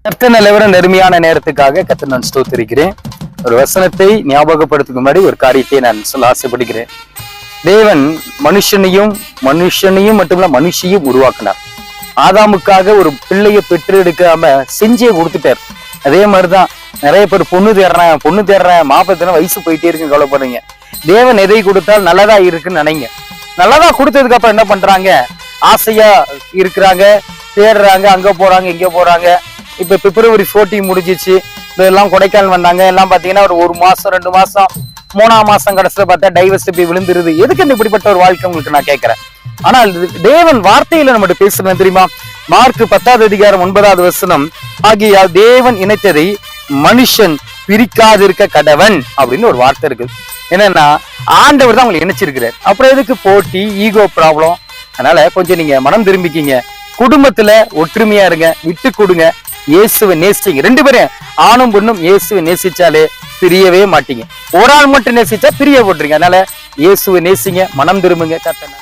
கர்த்தர் நல்லவர். நெருமையான நேரத்துக்காக கர்த்தர் நான் ஸ்தோத்திரிக்கிறேன். ஒரு வசனத்தை ஞாபகப்படுத்துக்கு முன்னாடி ஒரு காரியத்தை நான் சொல்ல ஆசைப்படுகிறேன். தேவன் மனுஷனையும் மட்டுமில்ல மனுஷியும் உருவாக்கினார். ஆதாமுக்காக ஒரு பிள்ளைய பெற்று எடுக்காம செஞ்சே கொடுத்துட்டார். அதே மாதிரிதான் நிறைய பேர் பொண்ணு தேடுறேன் மாப்பத்தின வயசு போயிட்டே இருக்குன்னு கவலைப்படுறீங்க. தேவன் எதை கொடுத்தால் நல்லதா இருக்குன்னு நினைங்க. நல்லதா கொடுத்ததுக்கு அப்புறம் என்ன பண்றாங்க? ஆசையா இருக்கிறாங்க, தேடுறாங்க, அங்க போறாங்க இங்க போறாங்க. இப்ப பிப்ரவரி 14 முடிஞ்சிச்சு. இதெல்லாம் கொடைக்கானல் வந்தாங்க. எல்லாம் பாத்தீங்கன்னா ஒரு மாசம் 2 மாசம் 3ஆம் மாசம் கடைசியில பார்த்தா டைவர்ஸ் போய் விழுந்துருது. எதுக்கு இப்படிப்பட்ட ஒரு வாழ்க்கை உங்களுக்கு நான் கேட்கிறேன். ஆனால் தேவன் வார்த்தையில நம்மகிட்ட பேசுறேன் தெரியுமா? மார்க் 10ஆம் அதிகாரம் 9ஆவது வசனம், ஆகியால் தேவன் இணைத்ததை மனுஷன் பிரிக்காதிருக்க கடவன் அப்படின்னு ஒரு வார்த்தை இருக்கு. என்னன்னா ஆண்டவர் தான் உங்களை இணைச்சிருக்கிறார். அப்புறம் எதுக்கு போட்டி, ஈகோ ப்ராப்ளம்? அதனால கொஞ்சம் நீங்க மனம் திரும்பிக்கிங்க. குடும்பத்துல ஒற்றுமையா இருங்க, விட்டு கொடுங்க, இயேசுவை நேசிங்க. 2 பேரும் ஆணும் பொண்ணும் இயேசுவை நேசிச்சாலே பிரியவே மாட்டீங்க. ஒரு ஆள் மட்டும் நேசிச்சா பிரிய போட்டுறீங்க. அதனால இயேசுவை நேசிங்க, மனம் திரும்புங்க. கர்த்தர்